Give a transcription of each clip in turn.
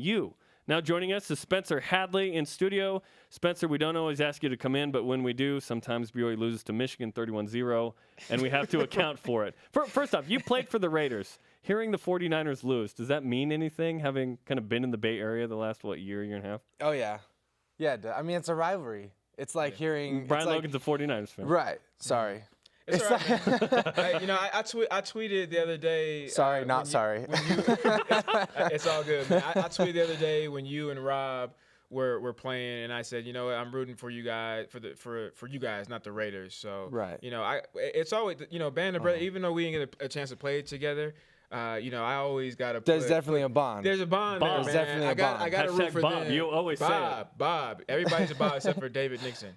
BYU. Now joining us is Spencer Hadley in studio. Spencer, we don't always ask you to come in, but when we do, sometimes BYU loses to Michigan 31-0, and we have to account for it. First off, you played for the Raiders. Hearing the 49ers lose, does that mean anything, having kind of been in the Bay Area the last, year and a half? Oh, yeah. Yeah, I mean, it's a rivalry. It's like hearing – Brian Logan's a 49ers fan. Right. Sorry. It's all right. Hey, I tweeted the other day. Sorry, not sorry. It's all good, man. I tweeted the other day when you and Rob were playing, and I said, you know what, I'm rooting for you guys for you guys, not the Raiders. So, right. It's always band of brothers. Even though we didn't get a chance to play together. I always got to. There's definitely a bond. There's a bond there, man. There's definitely a bond. I got to root for Bob. them. You always say it. Bob. Everybody's a Bob except for David Nixon.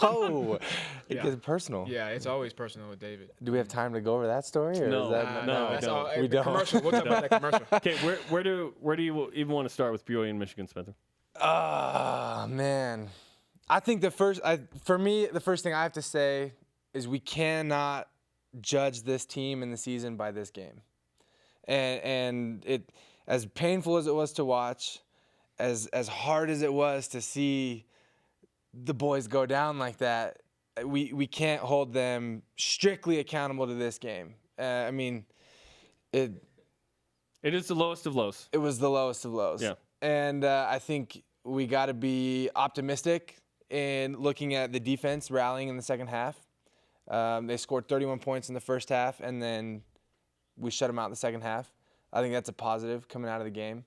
Oh, it gets personal. Yeah, it's always personal with David. Do we have time to go over that story? Or No, is that, no, that's don't. all. We don't. Commercial. We'll talk about that commercial. Okay, where do you even want to start with BYU and Michigan, Spencer? Man. I think the first thing I have to say is we cannot judge this team in the season by this game. And it, as painful as it was to watch, as hard as it was to see the boys go down like that, we can't hold them strictly accountable to this game. I mean, it is the lowest of lows. It was the lowest of lows. Yeah. And I think we got to be optimistic in looking at the defense rallying in the second half. They scored 31 points in the first half, and then we shut them out in the second half. I think that's a positive coming out of the game.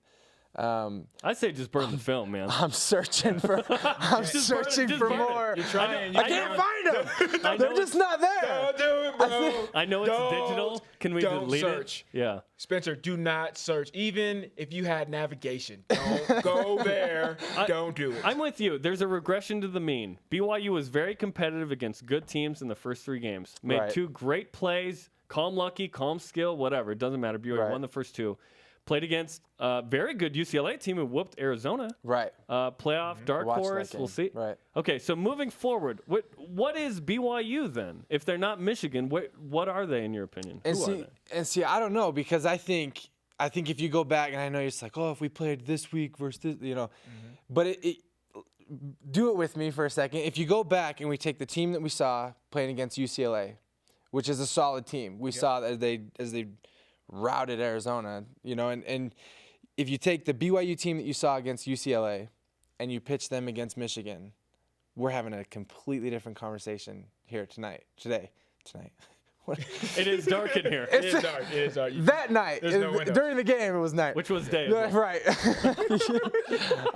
I say just burn the film, man. I'm searching for more. You're trying. I can't find them. They're just not there. Don't do it, bro. I know it's digital. Can we delete search. it? Yeah. Spencer, do not search. Even if you had navigation, don't go there. Don't do it. I'm with you. There's a regression to the mean. BYU was very competitive against good teams in the first 3 games. Made 2 great plays. Calm lucky, calm skill, whatever. It doesn't matter. BYU won the first 2. Played against a very good UCLA team who whooped Arizona. Right. Playoff dark horse. We'll see. Right. Okay, so moving forward, what is BYU then? If they're not Michigan, what are they in your opinion? Who are they? And see, I don't know, because I think if you go back, and I know you're just like, oh, if we played this week versus this, but do it with me for a second. If you go back and we take the team that we saw playing against UCLA, which is a solid team, we saw as they routed Arizona, and if you take the BYU team that you saw against UCLA and you pitch them against Michigan, we're having a completely different conversation here today. It is dark in here. It is dark. That night, during the game, it was night. Which was day. Right.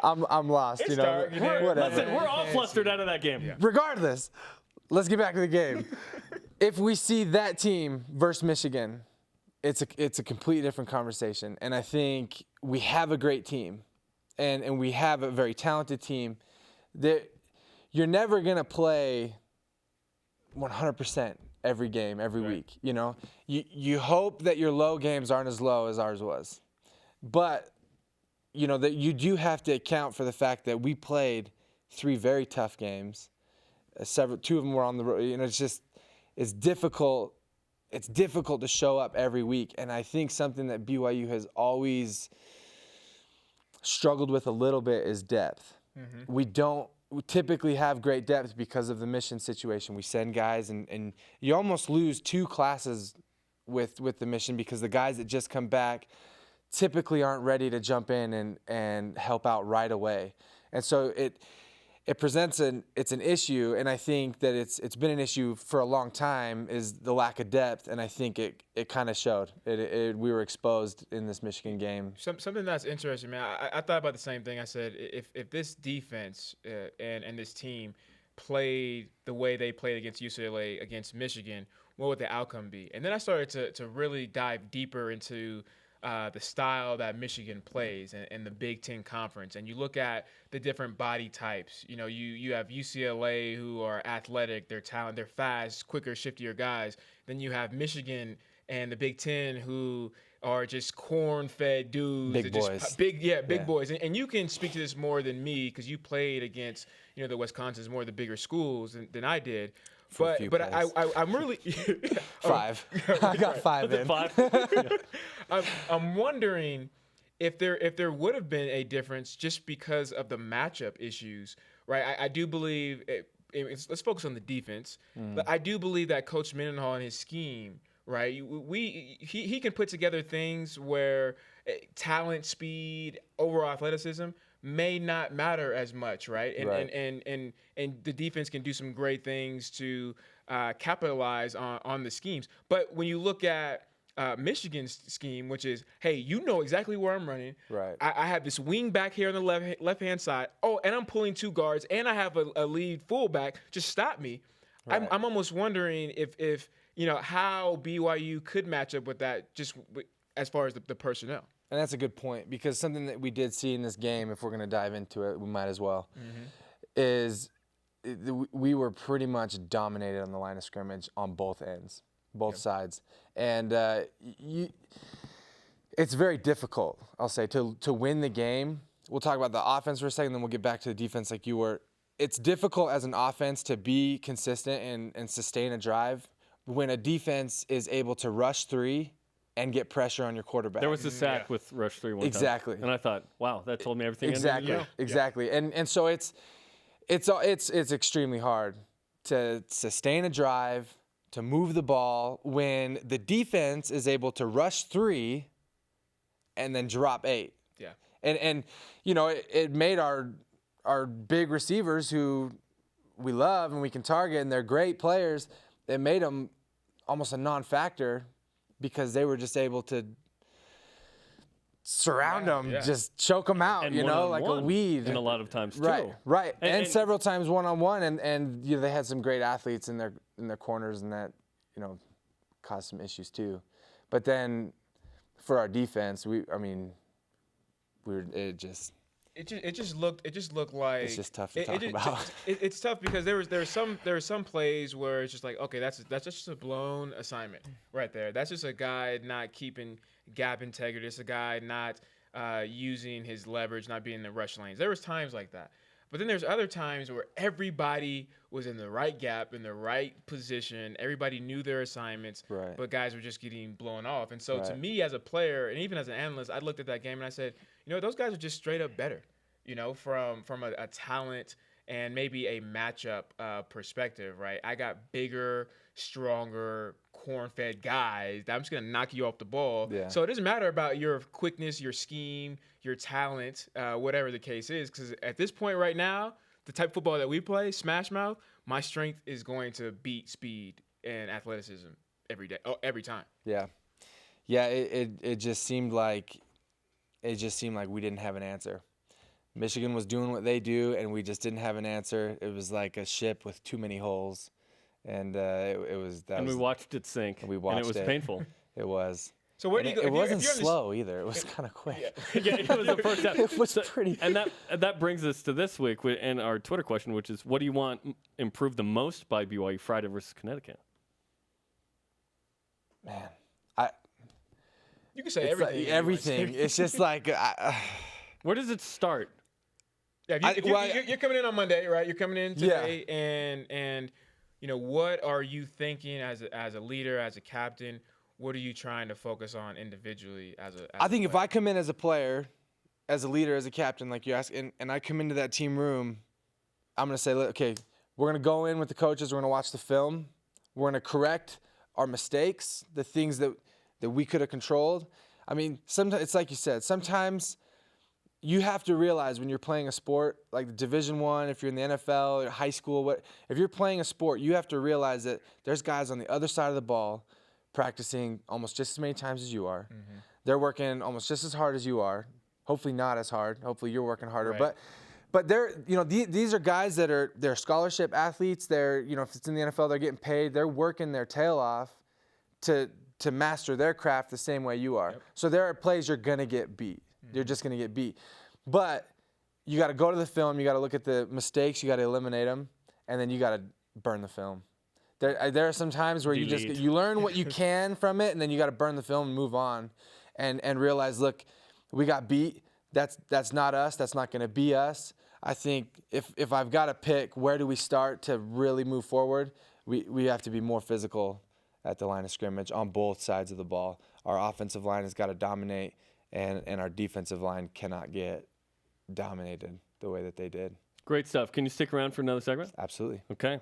I'm lost. It's dark. Whatever. Listen, we're all flustered out of that game. Yeah. Regardless, let's get back to the game. If we see that team versus Michigan, it's a completely different conversation. And I think we have a great team, and we have a very talented team. That you're never gonna play 100% every game, every week. You hope that your low games aren't as low as ours was, but that you do have to account for the fact that we played 3 very tough games. 2 of them were on the road. It's difficult. It's difficult to show up every week, and I think something that BYU has always struggled with a little bit is depth. Mm-hmm. We typically have great depth because of the mission situation. We send guys, and you almost lose 2 classes with the mission because the guys that just come back typically aren't ready to jump in and help out right away. And so it presents it's an issue, and I think that it's been an issue for a long time, is the lack of depth, and I think it kind of showed. We were exposed in this Michigan game. Something that's interesting, man. I thought about the same thing. I said, if this defense and this team played the way they played against UCLA, against Michigan, what would the outcome be? And then I started to really dive deeper into the style that Michigan plays and the Big Ten Conference. And you look at the different body types. You have UCLA, who are athletic, they're talented, they're fast, quicker, shiftier guys. Then you have Michigan and the Big Ten, who are just corn-fed dudes. Big boys. Just big boys. And you can speak to this more than me because you played against, the Wisconsin's, more of the bigger schools than I did. But I'm really 5. I got 5 in. 5. I'm wondering if there would have been a difference just because of the matchup issues, right? I do believe let's focus on the defense. But I do believe that Coach Mendenhall and his scheme, right? He can put together things where talent, speed, overall athleticism may not matter as much, right? And the defense can do some great things to capitalize on the schemes. But when you look at Michigan's scheme, which is, hey, you know exactly where I'm running. Right. I have this wing back here on the left-hand side. Oh, and I'm pulling 2 guards, and I have a lead fullback. Just stop me. Right. I'm almost wondering if how BYU could match up with that just as far as the personnel. And that's a good point, because something that we did see in this game, if we're going to dive into it, we might as well, is we were pretty much dominated on the line of scrimmage on both ends, both sides. And it's very difficult, I'll say, to win the game. We'll talk about the offense for a second, then we'll get back to the defense like you were. It's difficult as an offense to be consistent and sustain a drive when a defense is able to rush 3 and get pressure on your quarterback. There was a sack with rush 3 one Exactly. time. And I thought, wow, that told me everything. Exactly. I needed to know. Exactly. And so it's extremely hard to sustain a drive, to move the ball when the defense is able to rush 3 and then drop 8. Yeah. And it made our big receivers, who we love and we can target and they're great players, it made them almost a non-factor, because they were just able to surround them, just choke them out, And like a weed. And a lot of times, too. Right. And several times one-on-one, and they had some great athletes in their corners, and that, caused some issues too. But then for our defense, it just looked like it's just tough to talk about. It's tough because there were some plays where it's just like, okay, that's just a blown assignment right there. That's just a guy not keeping gap integrity. It's a guy not using his leverage, not being in the rush lanes. There was times like that. But then there's other times where everybody was in the right gap, in the right position. Everybody knew their assignments, but guys were just getting blown off. And so to me as a player, and even as an analyst, I looked at that game and I said, those guys are just straight up better, from a talent and maybe a matchup perspective, right? I got bigger, stronger, corn-fed guys that I'm just going to knock you off the ball. Yeah. So it doesn't matter about your quickness, your scheme, your talent, whatever the case is, because at this point right now, the type of football that we play, smash mouth, my strength is going to beat speed and athleticism every time. Yeah. Yeah, it just seemed like we didn't have an answer. Michigan was doing what they do, and we just didn't have an answer. It was like a ship with too many holes, and we watched it sink. And it was painful. It was. So where do you go? It wasn't slow either. It was kind of quick. Yeah, it was the first half. It was pretty. And that brings us to this week and our Twitter question, which is, what do you want improved the most by BYU Friday versus Connecticut? Man, you can say everything. Like everything. It's just like. Where does it start? Yeah, you're coming in on Monday, right? You're coming in today, and what are you thinking as a leader, as a captain? What are you trying to focus on individually I think if I come in as a player, as a leader, as a captain, like you asked, and I come into that team room, I'm going to say, okay, we're going to go in with the coaches. We're going to watch the film. We're going to correct our mistakes, the things that we could have controlled. I mean, sometimes it's like you said. Sometimes you have to realize when you're playing a sport like Division I, if you're in the NFL or high school, if you're playing a sport, you have to realize that there's guys on the other side of the ball practicing almost just as many times as you are. Mm-hmm. They're working almost just as hard as you are. Hopefully not as hard. Hopefully you're working harder. Right. But they're, these are guys they're scholarship athletes. They're, if it's in the NFL, they're getting paid. They're working their tail off to master their craft the same way you are. Yep. So there are plays you're going to get beat. Mm-hmm. You're just going to get beat. But you got to go to the film. You got to look at the mistakes. You got to eliminate them. And then you got to burn the film. There are some times where you learn what you can from it, and then you got to burn the film and move on, and realize, look, we got beat. That's not us. That's not going to be us. I think if I've got to pick, where do we start to really move forward? We have to be more physical at the line of scrimmage on both sides of the ball. Our offensive line has got to dominate, and our defensive line cannot get dominated the way that they did. Great stuff. Can you stick around for another segment? Absolutely. Okay.